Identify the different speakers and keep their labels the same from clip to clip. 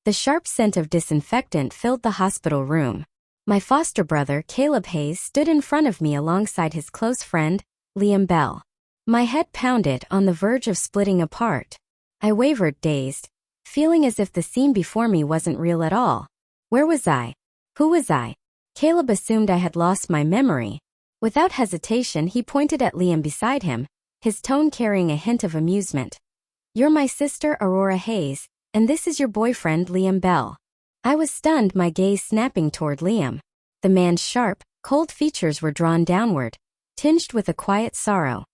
Speaker 1: The sharp scent of disinfectant filled the hospital room. My foster brother, Caleb Hayes, stood in front of me alongside his close friend, Liam Bell. My head pounded, on the verge of splitting apart. I wavered, dazed, feeling as if the scene before me wasn't real at all. Where was I? Who was I? Caleb assumed I had lost my memory. Without hesitation, he pointed at Liam beside him, his tone carrying a hint of amusement. "You're my sister, Aurora Hayes, and this is your boyfriend, Liam Bell." I was stunned, my gaze snapping toward Liam. The man's sharp, cold features were drawn downward, tinged with a quiet sorrow.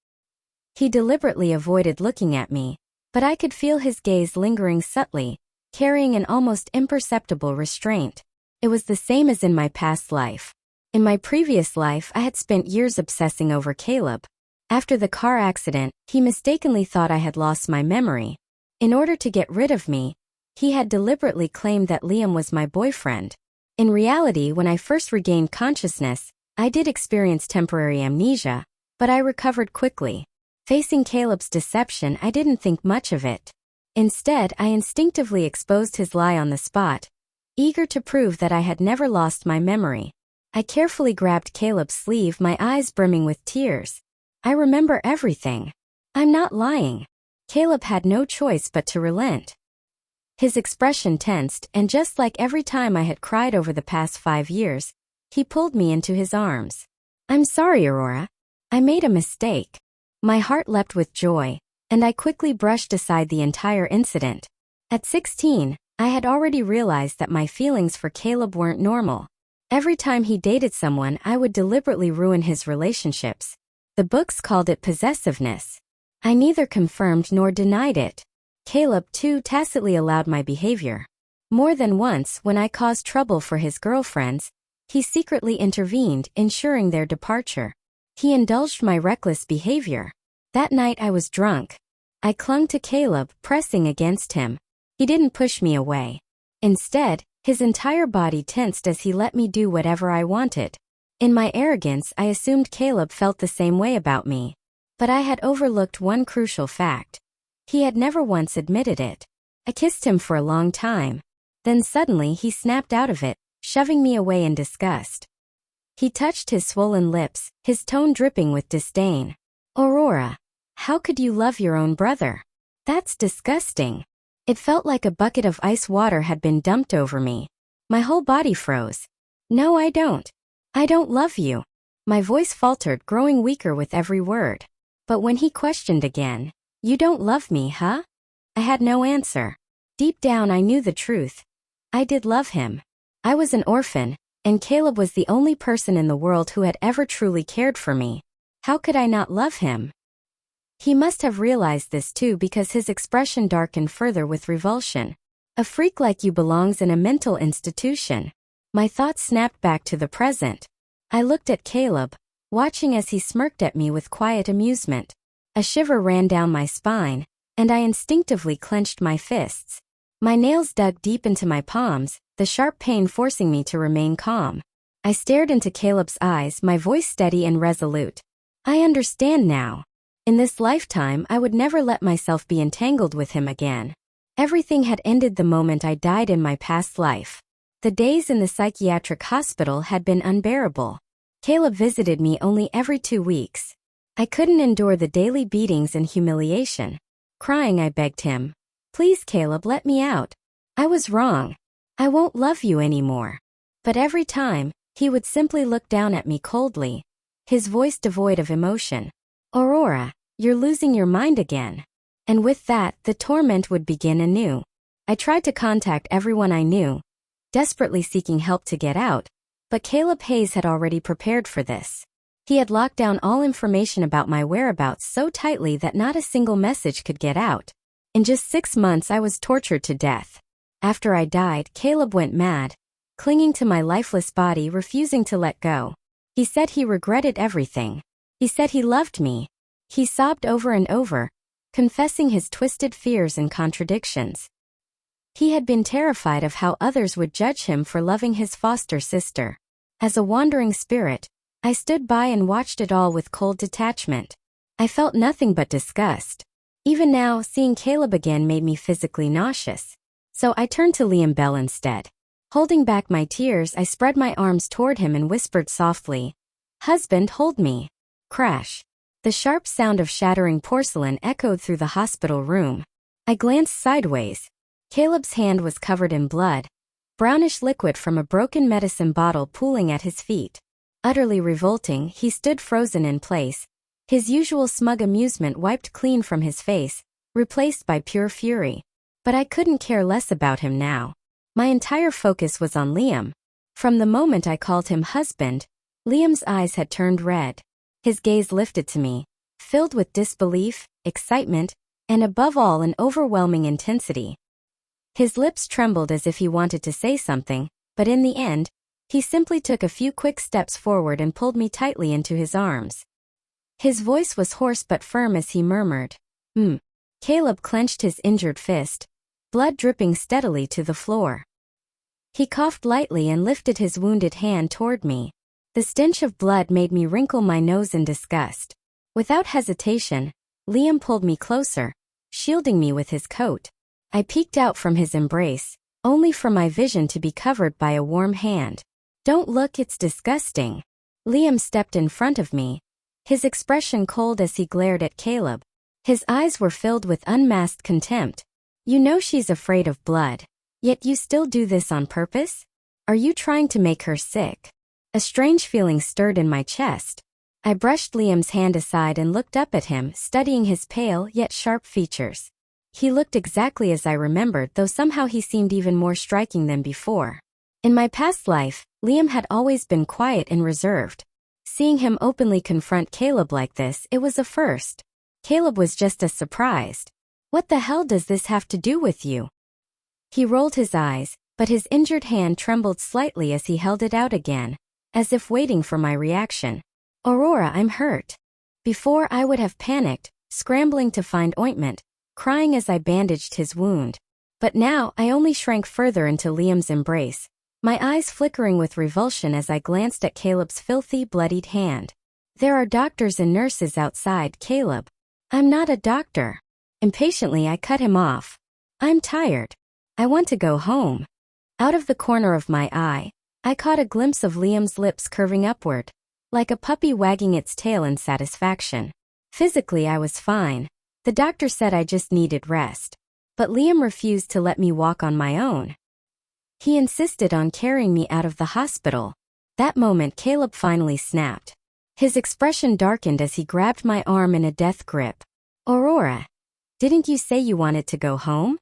Speaker 1: He deliberately avoided looking at me, but I could feel his gaze lingering subtly, carrying an almost imperceptible restraint. It was the same as in my past life. In my previous life, I had spent years obsessing over Caleb. After the car accident, he mistakenly thought I had lost my memory. In order to get rid of me, he had deliberately claimed that Liam was my boyfriend. In reality, when I first regained consciousness, I did experience temporary amnesia, but I recovered quickly. Facing Caleb's deception, I didn't think much of it. Instead, I instinctively exposed his lie on the spot, eager to prove that I had never lost my memory. I carefully grabbed Caleb's sleeve, my eyes brimming with tears. "I remember everything. I'm not lying." Caleb had no choice but to relent. His expression tensed, and just like every time I had cried over the past 5 years, he pulled me into his arms. "I'm sorry, Aurora. I made a mistake." My heart leapt with joy, and I quickly brushed aside the entire incident. At 16, I had already realized that my feelings for Caleb weren't normal. Every time he dated someone, I would deliberately ruin his relationships. The books called it possessiveness. I neither confirmed nor denied it. Caleb, too, tacitly allowed my behavior. More than once, when I caused trouble for his girlfriends, he secretly intervened, ensuring their departure. He indulged my reckless behavior. That night I was drunk. I clung to Caleb, pressing against him. He didn't push me away. Instead, his entire body tensed as he let me do whatever I wanted. In my arrogance, I assumed Caleb felt the same way about me. But I had overlooked one crucial fact. He had never once admitted it. I kissed him for a long time. Then suddenly he snapped out of it, shoving me away in disgust. He touched his swollen lips, his tone dripping with disdain. "Aurora, how could you love your own brother? That's disgusting." It felt like a bucket of ice water had been dumped over me. My whole body froze. "No, I don't. I don't love you." My voice faltered, growing weaker with every word. But when he questioned again, "You don't love me, huh?" I had no answer. Deep down I knew the truth. I did love him. I was an orphan, and Caleb was the only person in the world who had ever truly cared for me. How could I not love him? He must have realized this too, because his expression darkened further with revulsion. "A freak like you belongs in a mental institution." My thoughts snapped back to the present. I looked at Caleb, watching as he smirked at me with quiet amusement. A shiver ran down my spine, and I instinctively clenched my fists. My nails dug deep into my palms, the sharp pain forcing me to remain calm. I stared into Caleb's eyes, my voice steady and resolute. "I understand now. In this lifetime, I would never let myself be entangled with him again. Everything had ended the moment I died in my past life. The days in the psychiatric hospital had been unbearable. Caleb visited me only every 2 weeks. I couldn't endure the daily beatings and humiliation. Crying, I begged him, "Please, Caleb, let me out. I was wrong. I won't love you anymore." But every time, he would simply look down at me coldly, his voice devoid of emotion. "Aurora, you're losing your mind again." And with that, the torment would begin anew. I tried to contact everyone I knew, desperately seeking help to get out, but Caleb Hayes had already prepared for this. He had locked down all information about my whereabouts so tightly that not a single message could get out. In just 6 months, I was tortured to death. After I died, Caleb went mad, clinging to my lifeless body, refusing to let go. He said he regretted everything. He said he loved me. He sobbed over and over, confessing his twisted fears and contradictions. He had been terrified of how others would judge him for loving his foster sister. As a wandering spirit, I stood by and watched it all with cold detachment. I felt nothing but disgust. Even now, seeing Caleb again made me physically nauseous. So I turned to Liam Bell instead. Holding back my tears, I spread my arms toward him and whispered softly, "Husband, hold me." Crash. The sharp sound of shattering porcelain echoed through the hospital room. I glanced sideways. Caleb's hand was covered in blood, brownish liquid from a broken medicine bottle pooling at his feet. Utterly revolting, he stood frozen in place, his usual smug amusement wiped clean from his face, replaced by pure fury. But I couldn't care less about him now. My entire focus was on Liam. From the moment I called him husband, Liam's eyes had turned red. His gaze lifted to me, filled with disbelief, excitement, and above all an overwhelming intensity. His lips trembled as if he wanted to say something, but in the end, he simply took a few quick steps forward and pulled me tightly into his arms. His voice was hoarse but firm as he murmured, Caleb clenched his injured fist, blood dripping steadily to the floor. He coughed lightly and lifted his wounded hand toward me. The stench of blood made me wrinkle my nose in disgust. Without hesitation, Liam pulled me closer, shielding me with his coat. I peeked out from his embrace, only for my vision to be covered by a warm hand. "Don't look, it's disgusting." Liam stepped in front of me, his expression cold as he glared at Caleb. His eyes were filled with unmasked contempt. "You know she's afraid of blood, yet you still do this on purpose? Are you trying to make her sick?" A strange feeling stirred in my chest. I brushed Liam's hand aside and looked up at him, studying his pale yet sharp features. He looked exactly as I remembered, though somehow he seemed even more striking than before. In my past life, Liam had always been quiet and reserved. Seeing him openly confront Caleb like this, it was a first. Caleb was just as surprised. "What the hell does this have to do with you?" He rolled his eyes, but his injured hand trembled slightly as he held it out again, as if waiting for my reaction. "Aurora, I'm hurt." Before, I would have panicked, scrambling to find ointment, crying as I bandaged his wound. But now, I only shrank further into Liam's embrace, my eyes flickering with revulsion as I glanced at Caleb's filthy, bloodied hand. "There are doctors and nurses outside, Caleb." "I'm not a doctor." Impatiently, I cut him off. "I'm tired. I want to go home." Out of the corner of my eye, I caught a glimpse of Liam's lips curving upward, like a puppy wagging its tail in satisfaction. Physically, I was fine. The doctor said I just needed rest. But Liam refused to let me walk on my own. He insisted on carrying me out of the hospital. That moment, Caleb finally snapped. His expression darkened as he grabbed my arm in a death grip. "Aurora, didn't you say you wanted to go home?"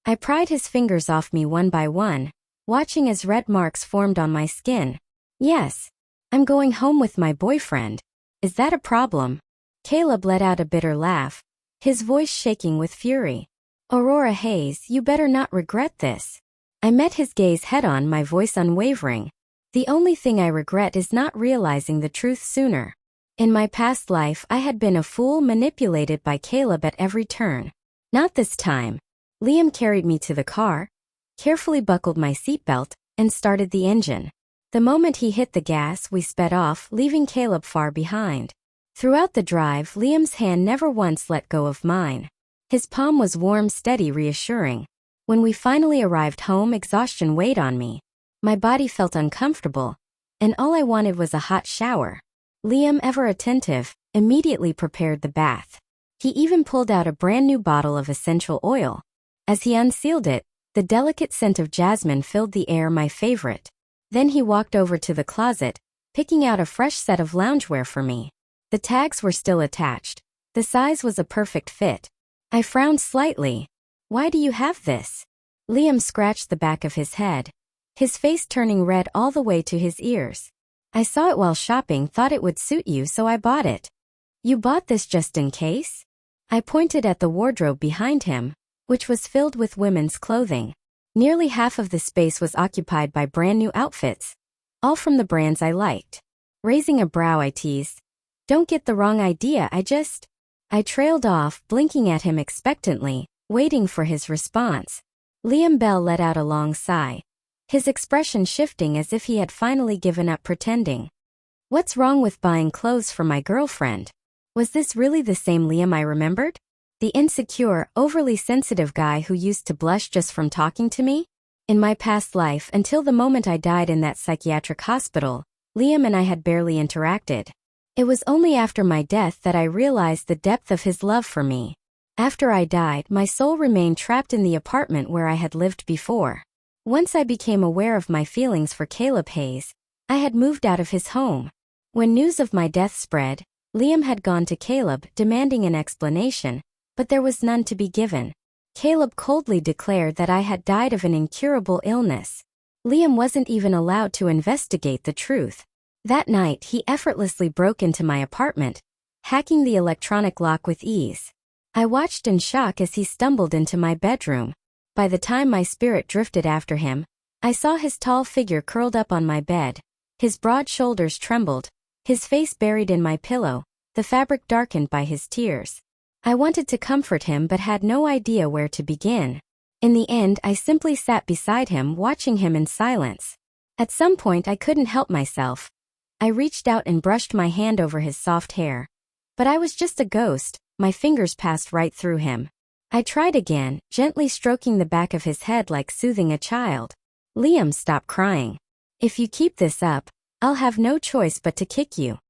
Speaker 1: I pried his fingers off me one by one, watching as red marks formed on my skin. "Yes, I'm going home with my boyfriend. Is that a problem?" Caleb let out a bitter laugh, his voice shaking with fury. "Aurora Hayes, you better not regret this." I met his gaze head-on, my voice unwavering. "The only thing I regret is not realizing the truth sooner. In my past life, I had been a fool manipulated by Caleb at every turn. Not this time." Liam carried me to the car, carefully buckled my seatbelt, and started the engine. The moment he hit the gas, we sped off, leaving Caleb far behind. Throughout the drive, Liam's hand never once let go of mine. His palm was warm, steady, reassuring. When we finally arrived home, exhaustion weighed on me. My body felt uncomfortable, and all I wanted was a hot shower. Liam, ever attentive, immediately prepared the bath. He even pulled out a brand new bottle of essential oil. As he unsealed it, the delicate scent of jasmine filled the air, my favorite. Then he walked over to the closet, picking out a fresh set of loungewear for me. The tags were still attached. The size was a perfect fit. I frowned slightly. "Why do you have this?" Liam scratched the back of his head, his face turning red all the way to his ears. "I saw it while shopping, thought it would suit you, so I bought it." "You bought this just in case?" I pointed at the wardrobe behind him, which was filled with women's clothing. Nearly half of the space was occupied by brand new outfits, all from the brands I liked. Raising a brow, I teased, "Don't get the wrong idea, I trailed off, blinking at him expectantly, waiting for his response. Liam Bell let out a long sigh, his expression shifting as if he had finally given up pretending. "What's wrong with buying clothes for my girlfriend?" Was this really the same Liam I remembered? The insecure, overly sensitive guy who used to blush just from talking to me? In my past life, until the moment I died in that psychiatric hospital, Liam and I had barely interacted. It was only after my death that I realized the depth of his love for me. After I died, my soul remained trapped in the apartment where I had lived before. Once I became aware of my feelings for Caleb Hayes, I had moved out of his home. When news of my death spread, Liam had gone to Caleb demanding an explanation, but there was none to be given. Caleb coldly declared that I had died of an incurable illness. Liam wasn't even allowed to investigate the truth. That night, he effortlessly broke into my apartment, hacking the electronic lock with ease. I watched in shock as he stumbled into my bedroom. By the time my spirit drifted after him, I saw his tall figure curled up on my bed. His broad shoulders trembled, his face buried in my pillow, the fabric darkened by his tears. I wanted to comfort him but had no idea where to begin. In the end, I simply sat beside him, watching him in silence. At some point, I couldn't help myself. I reached out and brushed my hand over his soft hair. But I was just a ghost, my fingers passed right through him. I tried again, gently stroking the back of his head like soothing a child. Liam, stop crying. If you keep this up, I'll have no choice but to kick you.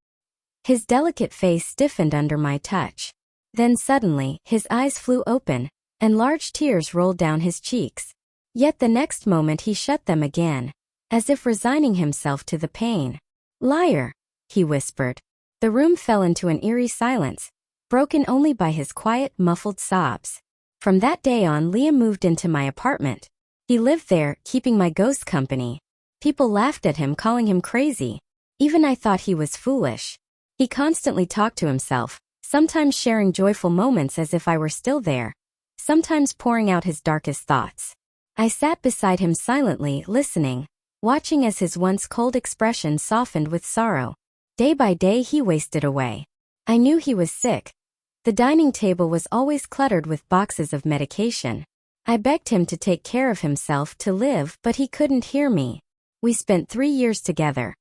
Speaker 1: His delicate face stiffened under my touch. Then suddenly, his eyes flew open, and large tears rolled down his cheeks. Yet the next moment he shut them again, as if resigning himself to the pain. Liar, he whispered. The room fell into an eerie silence, broken only by his quiet, muffled sobs. From that day on, Liam moved into my apartment. He lived there, keeping my ghost company. People laughed at him, calling him crazy. Even I thought he was foolish. He constantly talked to himself, sometimes sharing joyful moments as if I were still there, sometimes pouring out his darkest thoughts. I sat beside him silently, listening, watching as his once cold expression softened with sorrow. Day by day he wasted away. I knew he was sick. The dining table was always cluttered with boxes of medication. I begged him to take care of himself, to live, but he couldn't hear me. We spent 3 years together.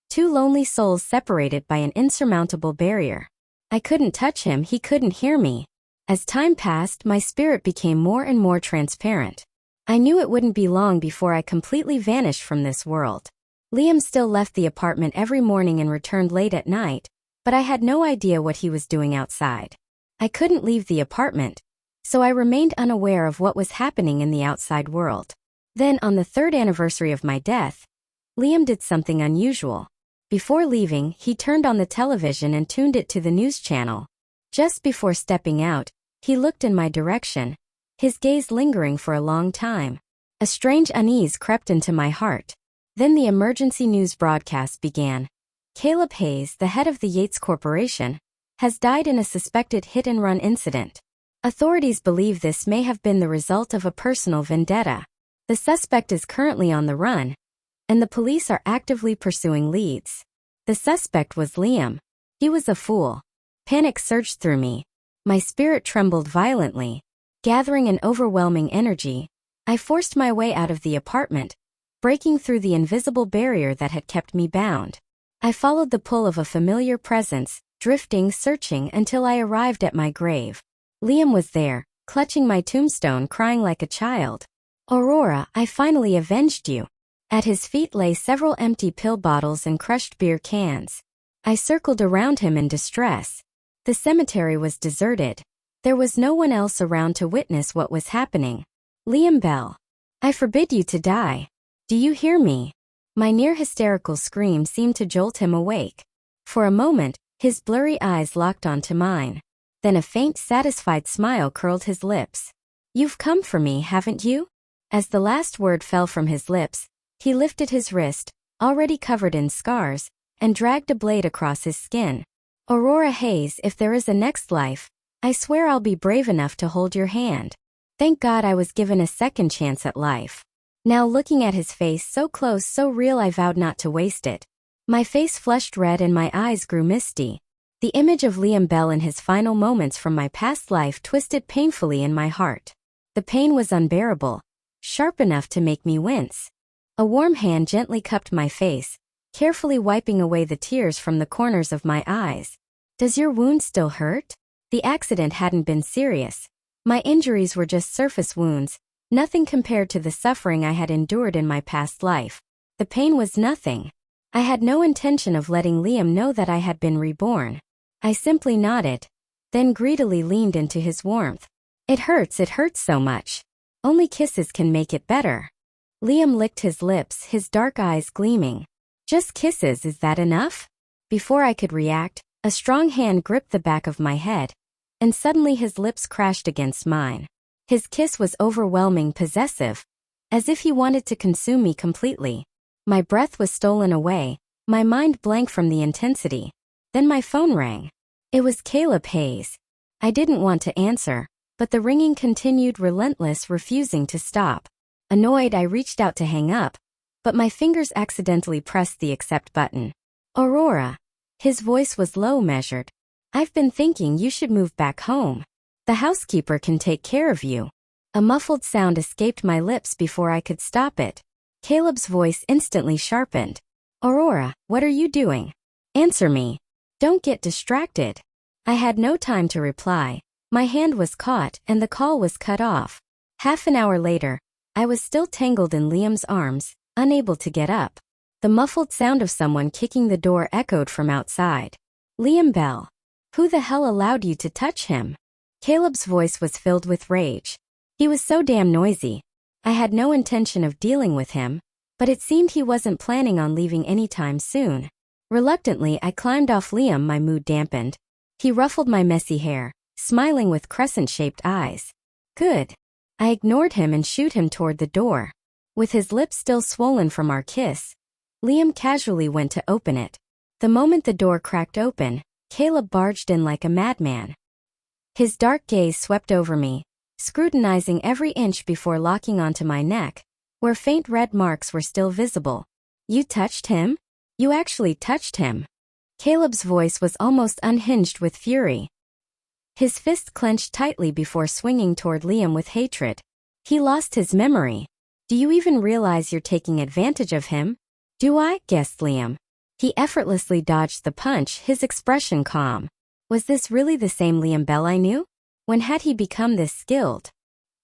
Speaker 1: Two lonely souls separated by an insurmountable barrier. I couldn't touch him, he couldn't hear me. As time passed, my spirit became more and more transparent. I knew it wouldn't be long before I completely vanished from this world. Liam still left the apartment every morning and returned late at night, but I had no idea what he was doing outside. I couldn't leave the apartment, so I remained unaware of what was happening in the outside world. Then, on the 3rd anniversary of my death, Liam did something unusual. Before leaving, he turned on the television and tuned it to the news channel. Just before stepping out, he looked in my direction, his gaze lingering for a long time. A strange unease crept into my heart. Then the emergency news broadcast began. Caleb Hayes, the head of the Yates Corporation, has died in a suspected hit-and-run incident. Authorities believe this may have been the result of a personal vendetta. The suspect is currently on the run, and the police are actively pursuing leads. The suspect was Liam. He was a fool. Panic surged through me. My spirit trembled violently. Gathering an overwhelming energy, I forced my way out of the apartment, breaking through the invisible barrier that had kept me bound. I followed the pull of a familiar presence, drifting, searching until I arrived at my grave. Liam was there, clutching my tombstone, crying like a child. Aurora, I finally avenged you. At his feet lay several empty pill bottles and crushed beer cans. I circled around him in distress. The cemetery was deserted. There was no one else around to witness what was happening. Liam Bell, I forbid you to die. Do you hear me? My near-hysterical scream seemed to jolt him awake. For a moment, his blurry eyes locked onto mine. Then a faint, satisfied smile curled his lips. You've come for me, haven't you? As the last word fell from his lips, he lifted his wrist, already covered in scars, and dragged a blade across his skin. Aurora Hayes, if there is a next life, I swear I'll be brave enough to hold your hand. Thank God I was given a second chance at life. Now looking at his face, so close, so real, I vowed not to waste it. My face flushed red and my eyes grew misty. The image of Liam Bell in his final moments from my past life twisted painfully in my heart. The pain was unbearable, sharp enough to make me wince. A warm hand gently cupped my face, carefully wiping away the tears from the corners of my eyes. Does your wound still hurt? The accident hadn't been serious. My injuries were just surface wounds, nothing compared to the suffering I had endured in my past life. The pain was nothing. I had no intention of letting Liam know that I had been reborn. I simply nodded, then greedily leaned into his warmth. It hurts so much. Only kisses can make it better. Liam licked his lips, his dark eyes gleaming. Just kisses, is that enough? Before I could react, a strong hand gripped the back of my head, and suddenly his lips crashed against mine. His kiss was overwhelming, possessive, as if he wanted to consume me completely. My breath was stolen away, my mind blank from the intensity. Then my phone rang. It was Caleb Hayes. I didn't want to answer, but the ringing continued, relentless, refusing to stop. Annoyed, I reached out to hang up, but my fingers accidentally pressed the accept button. Aurora. His voice was low, measured. I've been thinking you should move back home. The housekeeper can take care of you. A muffled sound escaped my lips before I could stop it. Caleb's voice instantly sharpened. Aurora, what are you doing? Answer me. Don't get distracted. I had no time to reply. My hand was caught and the call was cut off. Half an hour later, I was still tangled in Liam's arms, unable to get up. The muffled sound of someone kicking the door echoed from outside. Liam Bell. Who the hell allowed you to touch him? Caleb's voice was filled with rage. He was so damn noisy. I had no intention of dealing with him, but it seemed he wasn't planning on leaving anytime soon. Reluctantly, I climbed off Liam, my mood dampened. He ruffled my messy hair, smiling with crescent-shaped eyes. Good. I ignored him and shooed him toward the door. With his lips still swollen from our kiss, Liam casually went to open it. The moment the door cracked open, Caleb barged in like a madman. His dark gaze swept over me, scrutinizing every inch before locking onto my neck, where faint red marks were still visible. You touched him? You actually touched him. Caleb's voice was almost unhinged with fury. His fist clenched tightly before swinging toward Liam with hatred. He lost his memory. Do you even realize you're taking advantage of him? Do I? Guessed Liam. He effortlessly dodged the punch, his expression calm. Was this really the same Liam Bell I knew? When had he become this skilled?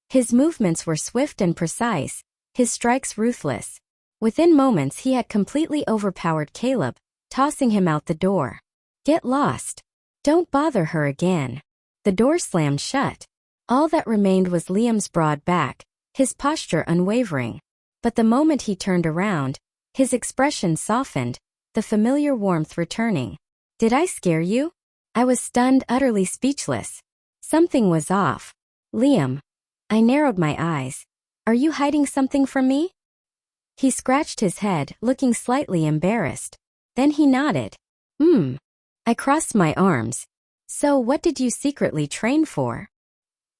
Speaker 1: His movements were swift and precise, his strikes ruthless. Within moments he had completely overpowered Caleb, tossing him out the door. Get lost. Don't bother her again. The door slammed shut. All that remained was Liam's broad back, his posture unwavering. But the moment he turned around, his expression softened, the familiar warmth returning. Did I scare you? I was stunned, utterly speechless. Something was off. Liam. I narrowed my eyes. Are you hiding something from me? He scratched his head, looking slightly embarrassed. Then he nodded. I crossed my arms. So what did you secretly train for?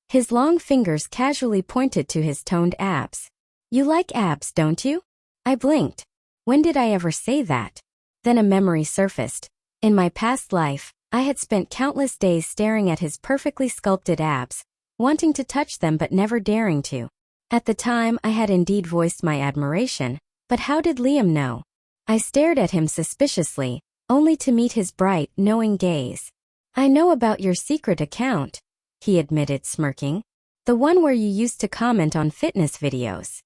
Speaker 1: His long fingers casually pointed to his toned abs. You like abs, don't you? I blinked. When did I ever say that? Then a memory surfaced. In my past life, I had spent countless days staring at his perfectly sculpted abs, wanting to touch them but never daring to. At the time, I had indeed voiced my admiration, but how did Liam know? I stared at him suspiciously, only to meet his bright, knowing gaze. I know about your secret account, he admitted, smirking. The one where you used to comment on fitness videos.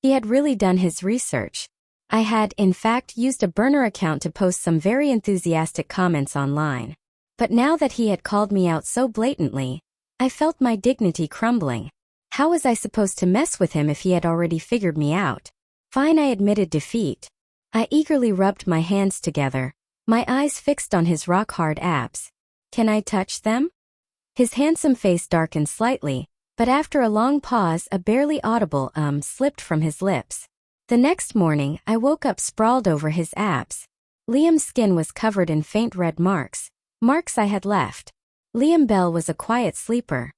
Speaker 1: He had really done his research. I had, in fact, used a burner account to post some very enthusiastic comments online. But now that he had called me out so blatantly, I felt my dignity crumbling. How was I supposed to mess with him if he had already figured me out? Fine, I admitted defeat. I eagerly rubbed my hands together, my eyes fixed on his rock-hard abs. Can I touch them? His handsome face darkened slightly, but after a long pause a barely audible slipped from his lips. The next morning I woke up sprawled over his abs. Liam's skin was covered in faint red marks I had left. Liam Bell was a quiet sleeper.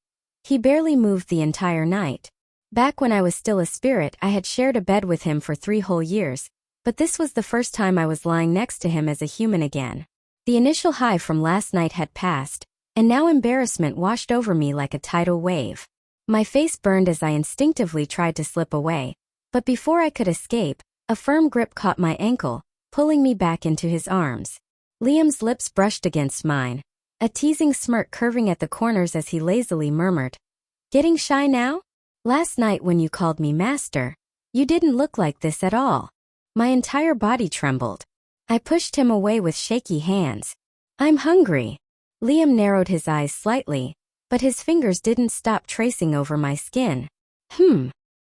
Speaker 1: He barely moved the entire night. Back when I was still a spirit, I had shared a bed with him for 3 whole years, but this was the first time I was lying next to him as a human again. The initial high from last night had passed, and now embarrassment washed over me like a tidal wave. My face burned as I instinctively tried to slip away, but before I could escape, a firm grip caught my ankle, pulling me back into his arms. Liam's lips brushed against mine, a teasing smirk curving at the corners as he lazily murmured, "Getting shy now? Last night when you called me master, you didn't look like this at all." My entire body trembled. I pushed him away with shaky hands. "I'm hungry." Liam narrowed his eyes slightly, but his fingers didn't stop tracing over my skin.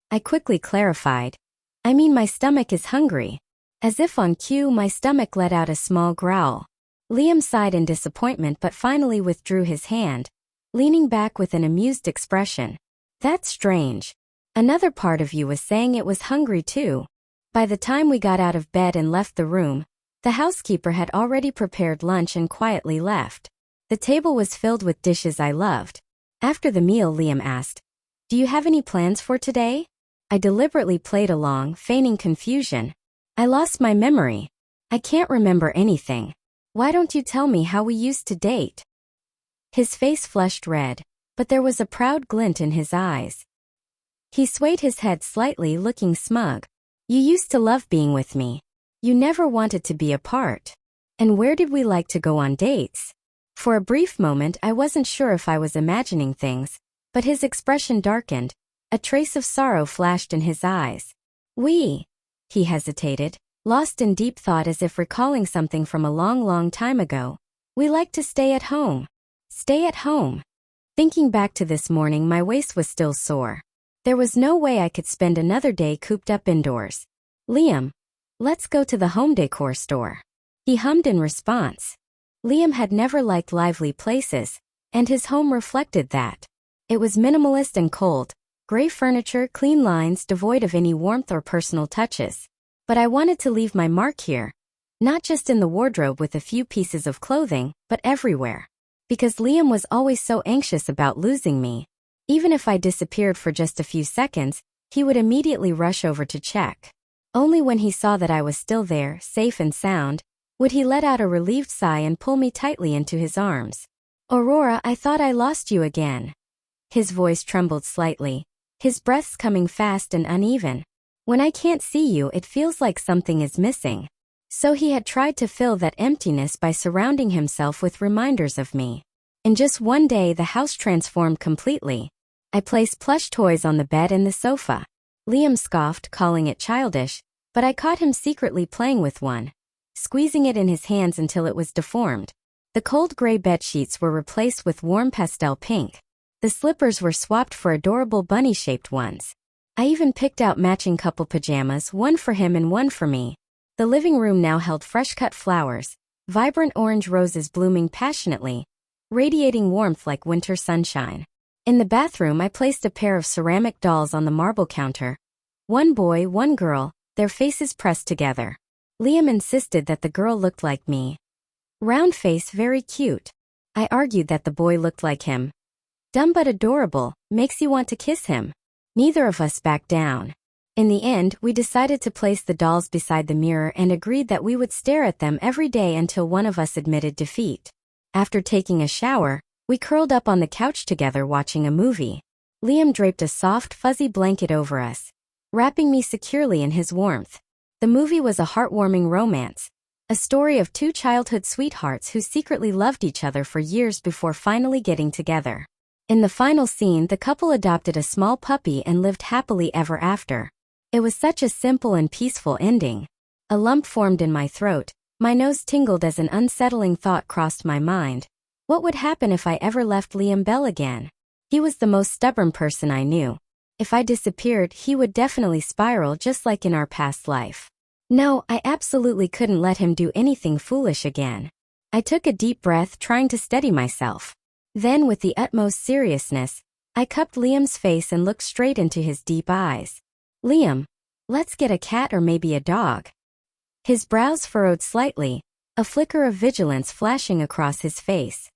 Speaker 1: I quickly clarified. "I mean my stomach is hungry." As if on cue, my stomach let out a small growl. Liam sighed in disappointment but finally withdrew his hand, leaning back with an amused expression. "That's strange. Another part of you was saying it was hungry too." By the time we got out of bed and left the room, the housekeeper had already prepared lunch and quietly left. The table was filled with dishes I loved. After the meal, Liam asked, "Do you have any plans for today?" I deliberately played along, feigning confusion. "I lost my memory. I can't remember anything. Why don't you tell me how we used to date?" His face flushed red, but there was a proud glint in his eyes. He swayed his head slightly, looking smug. "You used to love being with me. You never wanted to be apart. And where did we like to go on dates?" For a brief moment I wasn't sure if I was imagining things, but his expression darkened. A trace of sorrow flashed in his eyes. He hesitated, lost in deep thought as if recalling something from a long time ago. "We like to stay at home." Stay at home. Thinking back to this morning, my waist was still sore. There was no way I could spend another day cooped up indoors. "Liam, let's go to the home decor store." He hummed in response. Liam had never liked lively places, and his home reflected that. It was minimalist and cold, gray furniture, clean lines, devoid of any warmth or personal touches. But I wanted to leave my mark here, not just in the wardrobe with a few pieces of clothing, but everywhere. Because Liam was always so anxious about losing me. Even if I disappeared for just a few seconds, he would immediately rush over to check. Only when he saw that I was still there, safe and sound, would he let out a relieved sigh and pull me tightly into his arms. "Aurora, I thought I lost you again." His voice trembled slightly, his breaths coming fast and uneven. "When I can't see you, it feels like something is missing." So he had tried to fill that emptiness by surrounding himself with reminders of me. In just one day, the house transformed completely. I placed plush toys on the bed and the sofa. Liam scoffed, calling it childish, but I caught him secretly playing with one, squeezing it in his hands until it was deformed. The cold gray bedsheets were replaced with warm pastel pink. The slippers were swapped for adorable bunny-shaped ones. I even picked out matching couple pajamas, one for him and one for me. The living room now held fresh-cut flowers, vibrant orange roses blooming passionately, radiating warmth like winter sunshine. In the bathroom, I placed a pair of ceramic dolls on the marble counter. One boy, one girl, their faces pressed together. Liam insisted that the girl looked like me. Round face, very cute. I argued that the boy looked like him. Dumb but adorable, makes you want to kiss him. Neither of us backed down. In the end, we decided to place the dolls beside the mirror and agreed that we would stare at them every day until one of us admitted defeat. After taking a shower, we curled up on the couch together watching a movie. Liam draped a soft, fuzzy blanket over us, wrapping me securely in his warmth. The movie was a heartwarming romance, a story of two childhood sweethearts who secretly loved each other for years before finally getting together. In the final scene, the couple adopted a small puppy and lived happily ever after. It was such a simple and peaceful ending. A lump formed in my throat, my nose tingled as an unsettling thought crossed my mind. What would happen if I ever left Liam Bell again? He was the most stubborn person I knew. If I disappeared, he would definitely spiral just like in our past life. No, I absolutely couldn't let him do anything foolish again. I took a deep breath, trying to steady myself. Then, with the utmost seriousness, I cupped Liam's face and looked straight into his deep eyes. "Liam, let's get a cat or maybe a dog." His brows furrowed slightly, a flicker of vigilance flashing across his face.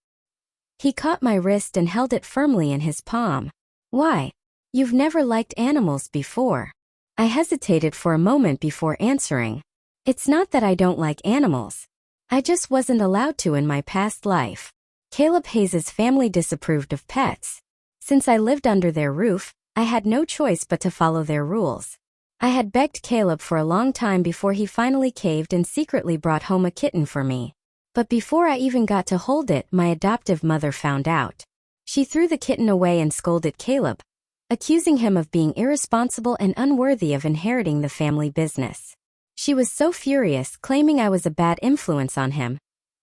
Speaker 1: He caught my wrist and held it firmly in his palm. "Why? You've never liked animals before." I hesitated for a moment before answering. "It's not that I don't like animals. I just wasn't allowed to in my past life." Caleb Hayes's family disapproved of pets. Since I lived under their roof, I had no choice but to follow their rules. I had begged Caleb for a long time before he finally caved and secretly brought home a kitten for me. But before I even got to hold it, my adoptive mother found out. She threw the kitten away and scolded Caleb, accusing him of being irresponsible and unworthy of inheriting the family business. She was so furious, claiming I was a bad influence on him,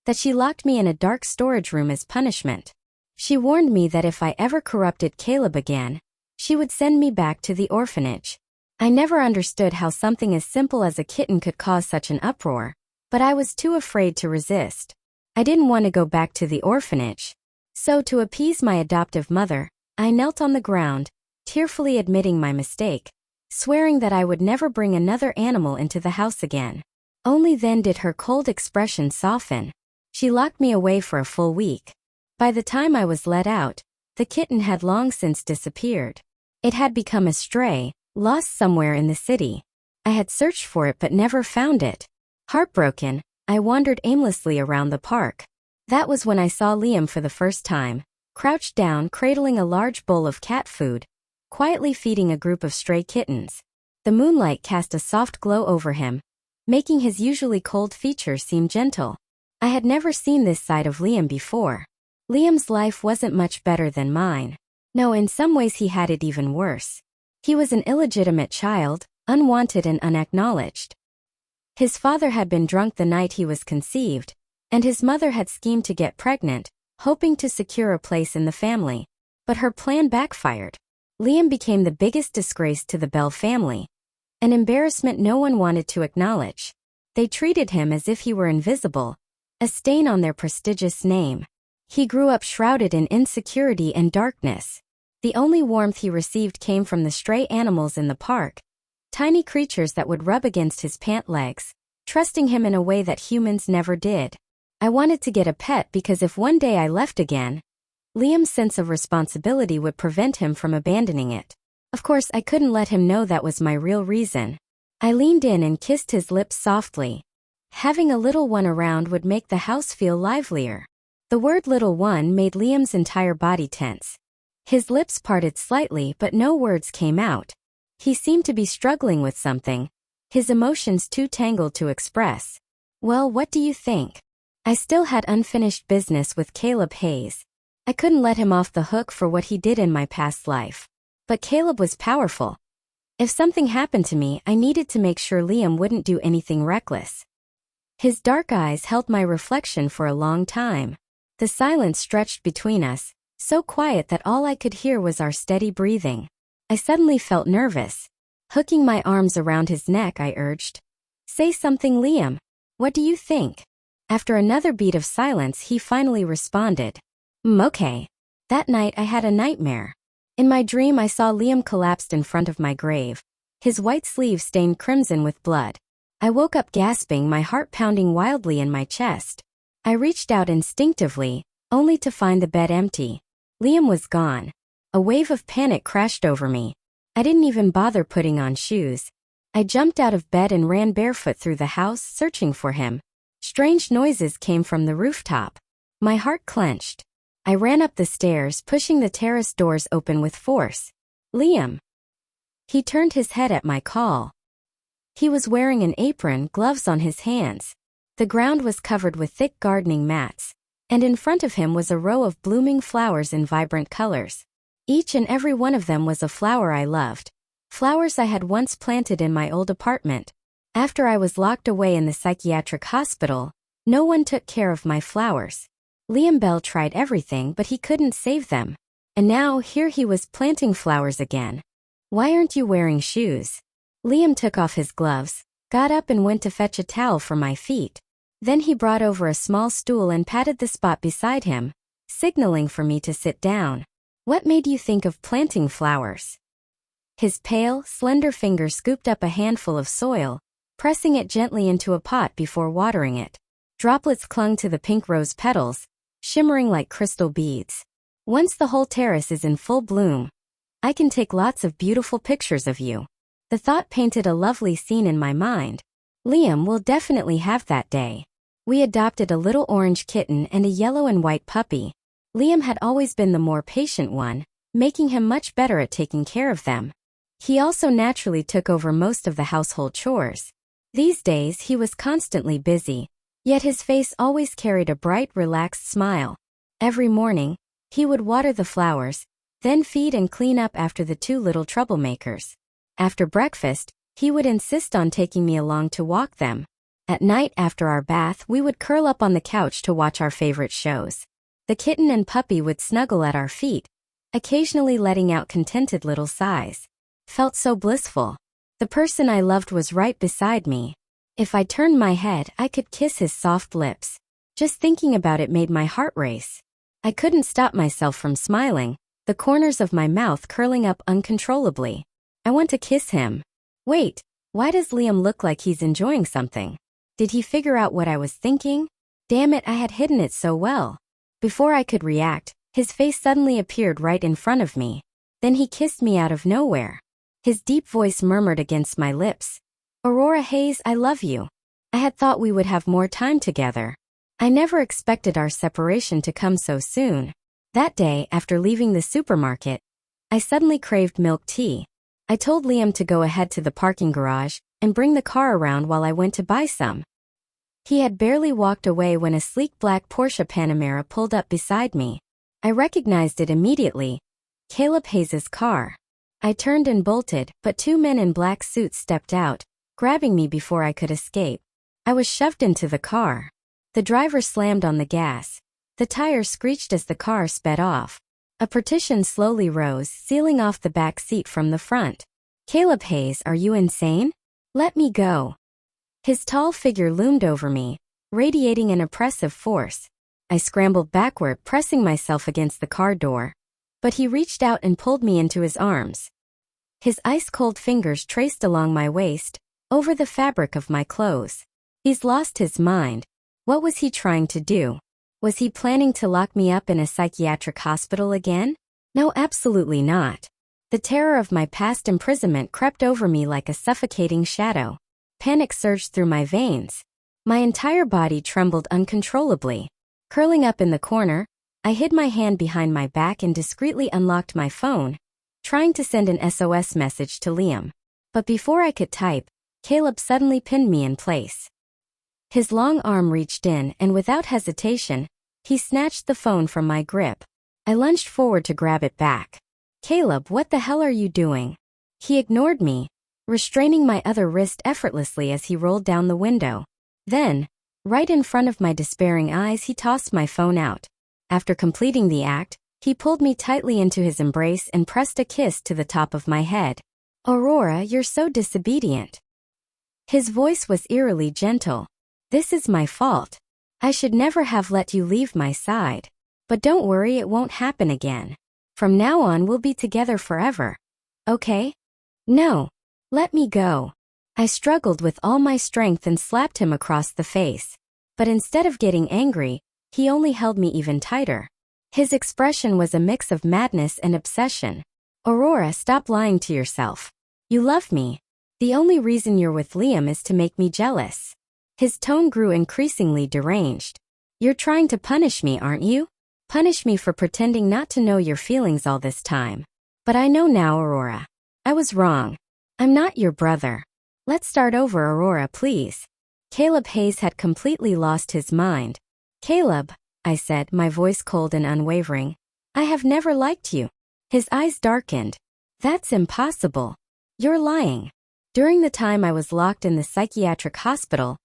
Speaker 1: that she locked me in a dark storage room as punishment. She warned me that if I ever corrupted Caleb again, she would send me back to the orphanage. I never understood how something as simple as a kitten could cause such an uproar, but I was too afraid to resist. I didn't want to go back to the orphanage. So to appease my adoptive mother, I knelt on the ground, tearfully admitting my mistake, swearing that I would never bring another animal into the house again. Only then did her cold expression soften. She locked me away for a full week. By the time I was let out, the kitten had long since disappeared. It had become a stray, lost somewhere in the city. I had searched for it but never found it. Heartbroken, I wandered aimlessly around the park. That was when I saw Liam for the first time, crouched down, cradling a large bowl of cat food, quietly feeding a group of stray kittens. The moonlight cast a soft glow over him, making his usually cold features seem gentle. I had never seen this side of Liam before. Liam's life wasn't much better than mine. No, in some ways he had it even worse. He was an illegitimate child, unwanted and unacknowledged. His father had been drunk the night he was conceived, and his mother had schemed to get pregnant, hoping to secure a place in the family. But her plan backfired. Liam became the biggest disgrace to the Bell family, an embarrassment no one wanted to acknowledge. They treated him as if he were invisible, a stain on their prestigious name. He grew up shrouded in insecurity and darkness. The only warmth he received came from the stray animals in the park, tiny creatures that would rub against his pant legs, trusting him in a way that humans never did. I wanted to get a pet because if one day I left again, Liam's sense of responsibility would prevent him from abandoning it. Of course, I couldn't let him know that was my real reason. I leaned in and kissed his lips softly. Having a little one around would make the house feel livelier. The word little one made Liam's entire body tense. His lips parted slightly but no words came out. He seemed to be struggling with something, his emotions too tangled to express. Well, what do you think? I still had unfinished business with Caleb Hayes. I couldn't let him off the hook for what he did in my past life. But Caleb was powerful. If something happened to me, I needed to make sure Liam wouldn't do anything reckless. His dark eyes held my reflection for a long time. The silence stretched between us, so quiet that all I could hear was our steady breathing. I suddenly felt nervous. Hooking my arms around his neck, I urged, "Say something, Liam. What do you think?" After another beat of silence, he finally responded, "Okay." That night I had a nightmare. In my dream I saw Liam collapsed in front of my grave, his white sleeve stained crimson with blood. I woke up gasping, my heart pounding wildly in my chest. I reached out instinctively, only to find the bed empty. Liam was gone. A wave of panic crashed over me. I didn't even bother putting on shoes. I jumped out of bed and ran barefoot through the house, searching for him. Strange noises came from the rooftop. My heart clenched. I ran up the stairs, pushing the terrace doors open with force. "Liam." He turned his head at my call. He was wearing an apron, gloves on his hands. The ground was covered with thick gardening mats, and in front of him was a row of blooming flowers in vibrant colors. Each and every one of them was a flower I loved. Flowers I had once planted in my old apartment. After I was locked away in the psychiatric hospital, no one took care of my flowers. Liam Bell tried everything but he couldn't save them. And now here he was planting flowers again. "Why aren't you wearing shoes?" Liam took off his gloves, got up and went to fetch a towel for my feet. Then he brought over a small stool and patted the spot beside him, signaling for me to sit down. "What made you think of planting flowers?" His pale, slender fingers scooped up a handful of soil, pressing it gently into a pot before watering it. Droplets clung to the pink rose petals, shimmering like crystal beads. "Once the whole terrace is in full bloom, I can take lots of beautiful pictures of you." The thought painted a lovely scene in my mind. Liam will definitely have that day. We adopted a little orange kitten and a yellow and white puppy. Liam had always been the more patient one, making him much better at taking care of them. He also naturally took over most of the household chores. These days he was constantly busy, Yet his face always carried a bright, relaxed smile. Every morning, he would water the flowers, then feed and clean up after the two little troublemakers. After breakfast, he would insist on taking me along to walk them. At night after our bath, we would curl up on the couch to watch our favorite shows. The kitten and puppy would snuggle at our feet, occasionally letting out contented little sighs. Felt so blissful. The person I loved was right beside me. If I turned my head, I could kiss his soft lips. Just thinking about it made my heart race. I couldn't stop myself from smiling, the corners of my mouth curling up uncontrollably. I want to kiss him. Wait, why does Liam look like he's enjoying something? Did he figure out what I was thinking? Damn it, I had hidden it so well. Before I could react, his face suddenly appeared right in front of me. Then he kissed me out of nowhere. His deep voice murmured against my lips. Aurora Hayes, I love you. I had thought we would have more time together. I never expected our separation to come so soon. That day, after leaving the supermarket, I suddenly craved milk tea. I told Liam to go ahead to the parking garage and bring the car around while I went to buy some. He had barely walked away when a sleek black Porsche Panamera pulled up beside me. I recognized it immediately. Caleb Hayes' car. I turned and bolted, but two men in black suits stepped out, grabbing me before I could escape. I was shoved into the car. The driver slammed on the gas. The tires screeched as the car sped off. A partition slowly rose, sealing off the back seat from the front. Caleb Hayes, are you insane? Let me go. His tall figure loomed over me, radiating an oppressive force. I scrambled backward, pressing myself against the car door. But he reached out and pulled me into his arms. His ice-cold fingers traced along my waist, over the fabric of my clothes. He's lost his mind. What was he trying to do? Was he planning to lock me up in a psychiatric hospital again? No, absolutely not. The terror of my past imprisonment crept over me like a suffocating shadow. Panic surged through my veins. My entire body trembled uncontrollably. Curling up in the corner, I hid my hand behind my back and discreetly unlocked my phone, trying to send an SOS message to Liam. But before I could type, Caleb suddenly pinned me in place. His long arm reached in and without hesitation, he snatched the phone from my grip. I lunged forward to grab it back. Caleb, what the hell are you doing? He ignored me, restraining my other wrist effortlessly as he rolled down the window. Then, right in front of my despairing eyes, he tossed my phone out. After completing the act, he pulled me tightly into his embrace and pressed a kiss to the top of my head. Aurora, you're so disobedient. His voice was eerily gentle. This is my fault. I should never have let you leave my side. But don't worry, it won't happen again. From now on, we'll be together forever. Okay? No. Let me go. I struggled with all my strength and slapped him across the face. But instead of getting angry, he only held me even tighter. His expression was a mix of madness and obsession. Aurora, stop lying to yourself. You love me. The only reason you're with Liam is to make me jealous. His tone grew increasingly deranged. You're trying to punish me, aren't you? Punish me for pretending not to know your feelings all this time. But I know now, Aurora. I was wrong. I'm not your brother. Let's start over, Aurora, please. Caleb Hayes had completely lost his mind. Caleb, I said, my voice cold and unwavering, I have never liked you. His eyes darkened. That's impossible. You're lying. During the time I was locked in the psychiatric hospital,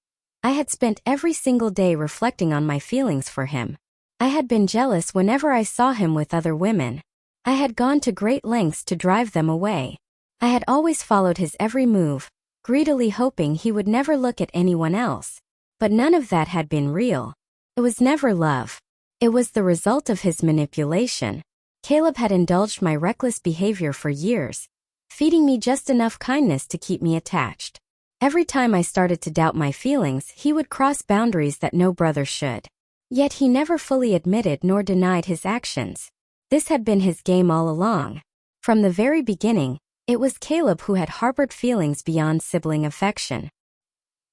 Speaker 1: I had spent every single day reflecting on my feelings for him. I had been jealous whenever I saw him with other women. I had gone to great lengths to drive them away. I had always followed his every move, greedily hoping he would never look at anyone else. But none of that had been real. It was never love. It was the result of his manipulation. Caleb had indulged my reckless behavior for years, feeding me just enough kindness to keep me attached. Every time I started to doubt my feelings, he would cross boundaries that no brother should. Yet he never fully admitted nor denied his actions. This had been his game all along. From the very beginning, it was Caleb who had harbored feelings beyond sibling affection.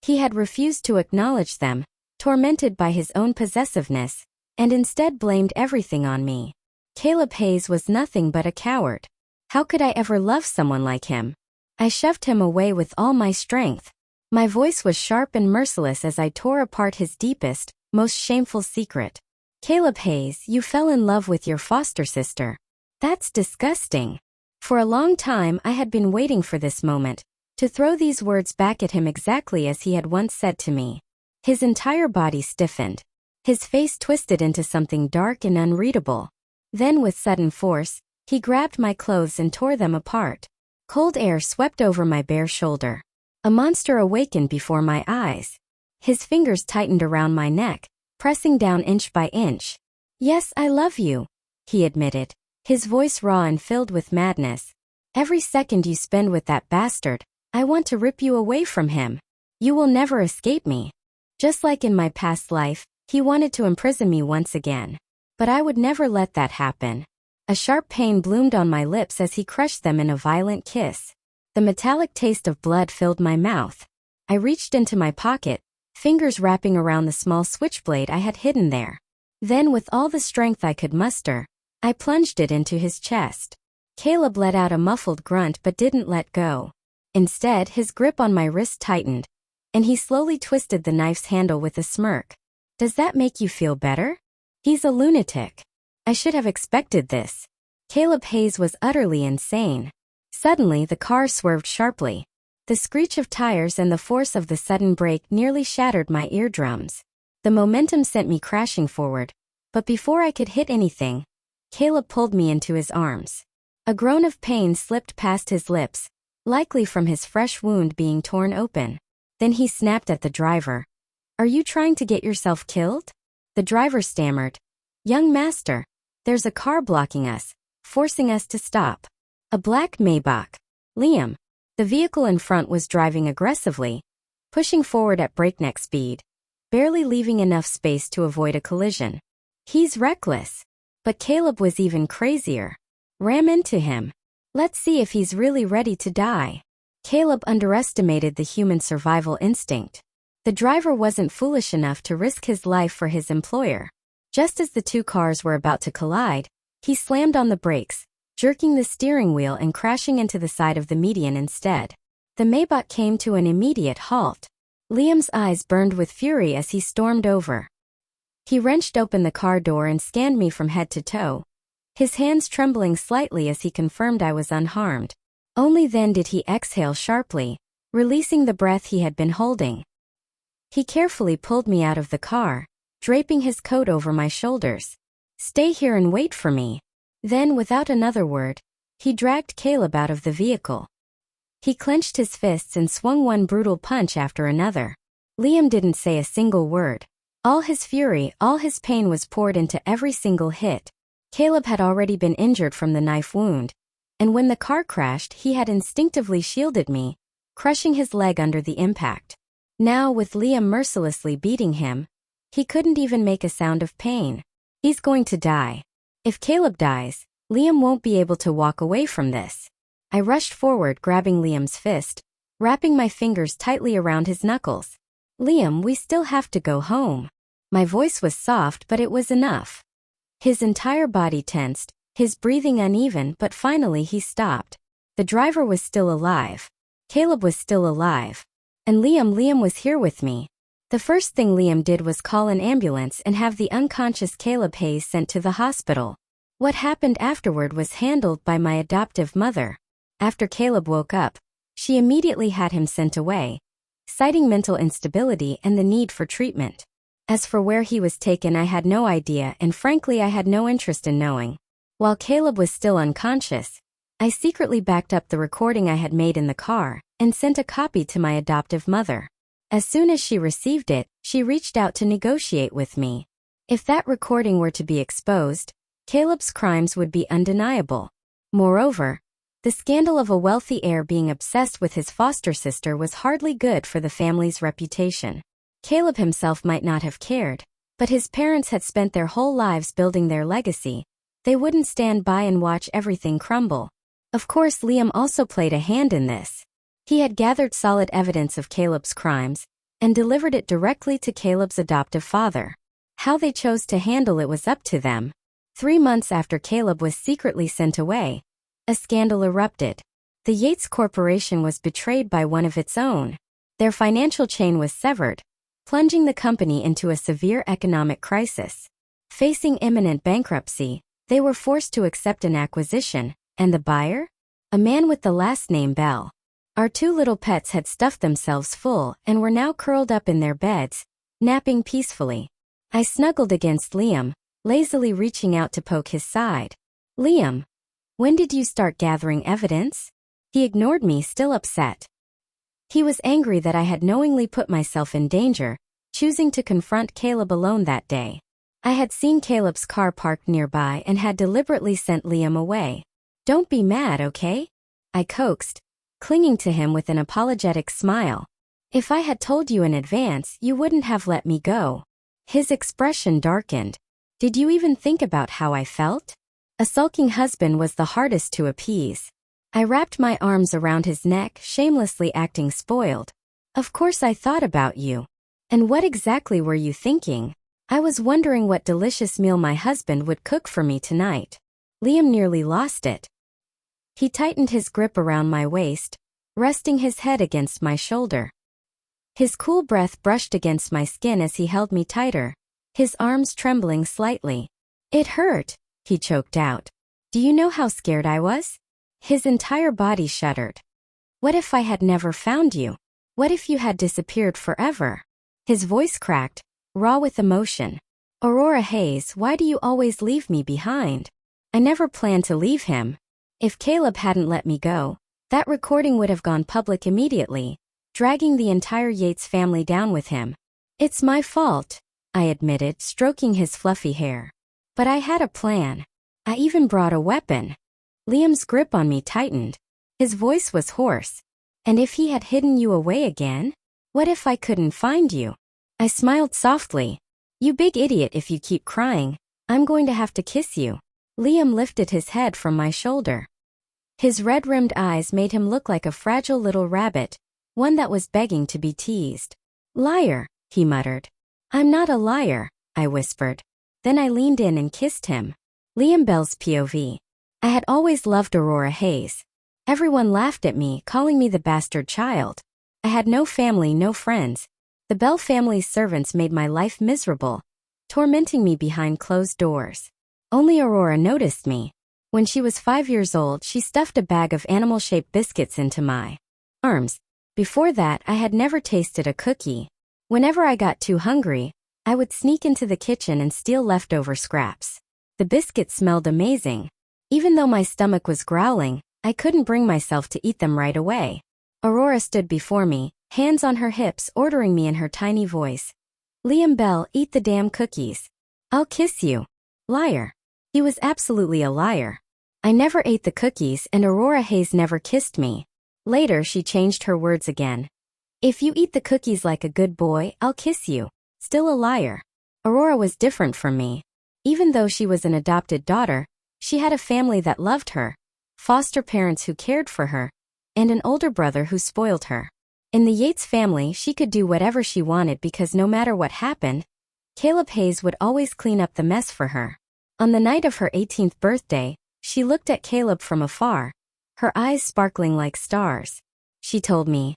Speaker 1: He had refused to acknowledge them, tormented by his own possessiveness, and instead blamed everything on me. Caleb Hayes was nothing but a coward. How could I ever love someone like him? I shoved him away with all my strength. My voice was sharp and merciless as I tore apart his deepest, most shameful secret. Caleb Hayes, you fell in love with your foster sister. That's disgusting. For a long time I had been waiting for this moment, to throw these words back at him exactly as he had once said to me. His entire body stiffened. His face twisted into something dark and unreadable. Then with sudden force, he grabbed my clothes and tore them apart. Cold air swept over my bare shoulder. A monster awakened before my eyes. His fingers tightened around my neck, pressing down inch by inch. Yes, I love you, he admitted, his voice raw and filled with madness. Every second you spend with that bastard, I want to rip you away from him. You will never escape me. Just like in my past life, he wanted to imprison me once again. But I would never let that happen. A sharp pain bloomed on my lips as he crushed them in a violent kiss. The metallic taste of blood filled my mouth. I reached into my pocket, fingers wrapping around the small switchblade I had hidden there. Then with all the strength I could muster, I plunged it into his chest. Caleb let out a muffled grunt but didn't let go. Instead, his grip on my wrist tightened, and he slowly twisted the knife's handle with a smirk. Does that make you feel better? He's a lunatic. I should have expected this. Caleb Hayes was utterly insane. Suddenly the car swerved sharply. The screech of tires and the force of the sudden brake nearly shattered my eardrums. The momentum sent me crashing forward, but before I could hit anything, Caleb pulled me into his arms. A groan of pain slipped past his lips, likely from his fresh wound being torn open. Then he snapped at the driver. Are you trying to get yourself killed? The driver stammered. Young master, there's a car blocking us, forcing us to stop. A black Maybach. Liam. The vehicle in front was driving aggressively, pushing forward at breakneck speed, barely leaving enough space to avoid a collision. He's reckless. But Caleb was even crazier. Ram into him. Let's see if he's really ready to die. Caleb underestimated the human survival instinct. The driver wasn't foolish enough to risk his life for his employer. Just as the two cars were about to collide, he slammed on the brakes, jerking the steering wheel and crashing into the side of the median instead. The Maybach came to an immediate halt. Liam's eyes burned with fury as he stormed over. He wrenched open the car door and scanned me from head to toe, his hands trembling slightly as he confirmed I was unharmed. Only then did he exhale sharply, releasing the breath he had been holding. He carefully pulled me out of the car, draping his coat over my shoulders. Stay here and wait for me. Then, without another word, he dragged Caleb out of the vehicle. He clenched his fists and swung one brutal punch after another. Liam didn't say a single word. All his fury, all his pain was poured into every single hit. Caleb had already been injured from the knife wound, and when the car crashed, he had instinctively shielded me, crushing his leg under the impact. Now, with Liam mercilessly beating him, he couldn't even make a sound of pain. He's going to die. If Caleb dies, Liam won't be able to walk away from this. I rushed forward, grabbing Liam's fist, wrapping my fingers tightly around his knuckles. Liam, we still have to go home. My voice was soft, but it was enough. His entire body tensed, his breathing uneven, but finally he stopped. The driver was still alive. Caleb was still alive. And Liam was here with me. The first thing Liam did was call an ambulance and have the unconscious Caleb Hayes sent to the hospital. What happened afterward was handled by my adoptive mother. After Caleb woke up, she immediately had him sent away, citing mental instability and the need for treatment. As for where he was taken, I had no idea, and frankly I had no interest in knowing. While Caleb was still unconscious, I secretly backed up the recording I had made in the car and sent a copy to my adoptive mother. As soon as she received it, she reached out to negotiate with me. If that recording were to be exposed, Caleb's crimes would be undeniable. Moreover, the scandal of a wealthy heir being obsessed with his foster sister was hardly good for the family's reputation. Caleb himself might not have cared, but his parents had spent their whole lives building their legacy. They wouldn't stand by and watch everything crumble. Of course, Liam also played a hand in this. He had gathered solid evidence of Caleb's crimes and delivered it directly to Caleb's adoptive father. How they chose to handle it was up to them. 3 months after Caleb was secretly sent away, a scandal erupted. The Yates Corporation was betrayed by one of its own. Their financial chain was severed, plunging the company into a severe economic crisis. Facing imminent bankruptcy, they were forced to accept an acquisition, and the buyer? A man with the last name Bell. Our two little pets had stuffed themselves full and were now curled up in their beds, napping peacefully. I snuggled against Liam, lazily reaching out to poke his side. Liam, when did you start gathering evidence? He ignored me, still upset. He was angry that I had knowingly put myself in danger, choosing to confront Caleb alone that day. I had seen Caleb's car parked nearby and had deliberately sent Liam away. Don't be mad, okay? I coaxed, clinging to him with an apologetic smile. If I had told you in advance, you wouldn't have let me go. His expression darkened. Did you even think about how I felt? A sulking husband was the hardest to appease. I wrapped my arms around his neck, shamelessly acting spoiled. Of course I thought about you. And what exactly were you thinking? I was wondering what delicious meal my husband would cook for me tonight. Liam nearly lost it. He tightened his grip around my waist, resting his head against my shoulder. His cool breath brushed against my skin as he held me tighter, his arms trembling slightly. It hurt, he choked out. Do you know how scared I was? His entire body shuddered. What if I had never found you? What if you had disappeared forever? His voice cracked, raw with emotion. Aurora Hayes, why do you always leave me behind? I never planned to leave him. If Caleb hadn't let me go, that recording would have gone public immediately, dragging the entire Yates family down with him. It's my fault, I admitted, stroking his fluffy hair. But I had a plan. I even brought a weapon. Liam's grip on me tightened. His voice was hoarse. And if he had hidden you away again? What if I couldn't find you? I smiled softly. You big idiot, if you keep crying, I'm going to have to kiss you. Liam lifted his head from my shoulder. His red-rimmed eyes made him look like a fragile little rabbit, one that was begging to be teased. Liar, he muttered. I'm not a liar, I whispered. Then I leaned in and kissed him. Liam Bell's POV. I had always loved Aurora Hayes. Everyone laughed at me, calling me the bastard child. I had no family, no friends. The Bell family's servants made my life miserable, tormenting me behind closed doors. Only Aurora noticed me. When she was 5 years old, she stuffed a bag of animal-shaped biscuits into my arms. Before that, I had never tasted a cookie. Whenever I got too hungry, I would sneak into the kitchen and steal leftover scraps. The biscuits smelled amazing. Even though my stomach was growling, I couldn't bring myself to eat them right away. Aurora stood before me, hands on her hips, ordering me in her tiny voice. Liam Bell, eat the damn cookies. I'll kiss you. Liar. He was absolutely a liar. I never ate the cookies and Aurora Hayes never kissed me. Later she changed her words again. If you eat the cookies like a good boy, I'll kiss you. Still a liar. Aurora was different from me. Even though she was an adopted daughter, she had a family that loved her, foster parents who cared for her, and an older brother who spoiled her. In the Yates family, she could do whatever she wanted because no matter what happened, Caleb Hayes would always clean up the mess for her. On the night of her 18th birthday, she looked at Caleb from afar, her eyes sparkling like stars. She told me,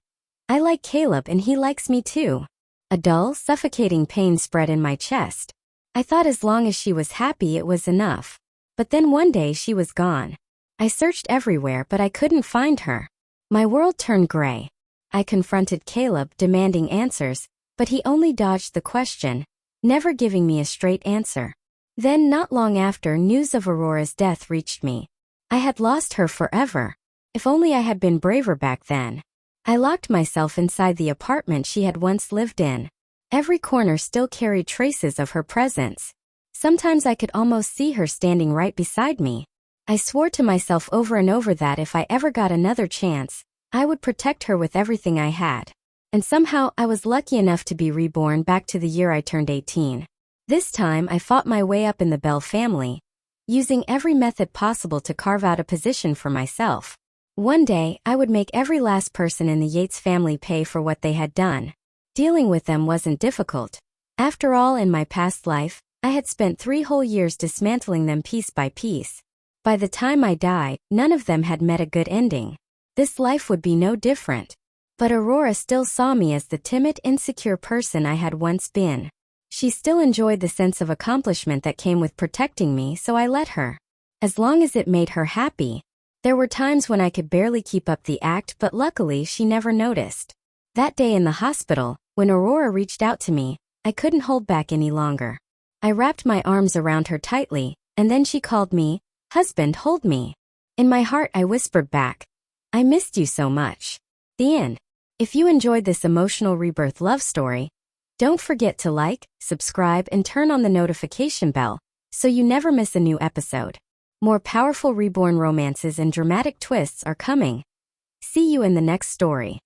Speaker 1: I like Caleb and he likes me too. A dull, suffocating pain spread in my chest. I thought as long as she was happy it was enough. But then one day she was gone. I searched everywhere but I couldn't find her. My world turned gray. I confronted Caleb, demanding answers, but he only dodged the question, never giving me a straight answer. Then not long after, news of Aurora's death reached me. I had lost her forever. If only I had been braver back then. I locked myself inside the apartment she had once lived in. Every corner still carried traces of her presence. Sometimes I could almost see her standing right beside me. I swore to myself over and over that if I ever got another chance, I would protect her with everything I had. And somehow I was lucky enough to be reborn back to the year I turned 18. This time I fought my way up in the Bell family, using every method possible to carve out a position for myself. One day, I would make every last person in the Yates family pay for what they had done. Dealing with them wasn't difficult. After all, in my past life, I had spent 3 whole years dismantling them piece by piece. By the time I died, none of them had met a good ending. This life would be no different. But Aurora still saw me as the timid, insecure person I had once been. She still enjoyed the sense of accomplishment that came with protecting me, so I let her. As long as it made her happy. There were times when I could barely keep up the act, but luckily she never noticed. That day in the hospital, when Aurora reached out to me, I couldn't hold back any longer. I wrapped my arms around her tightly, and then she called me, "Husband, hold me." In my heart I whispered back, "I missed you so much." The end. If you enjoyed this emotional rebirth love story, don't forget to like, subscribe, and turn on the notification bell so you never miss a new episode. More powerful reborn romances and dramatic twists are coming. See you in the next story.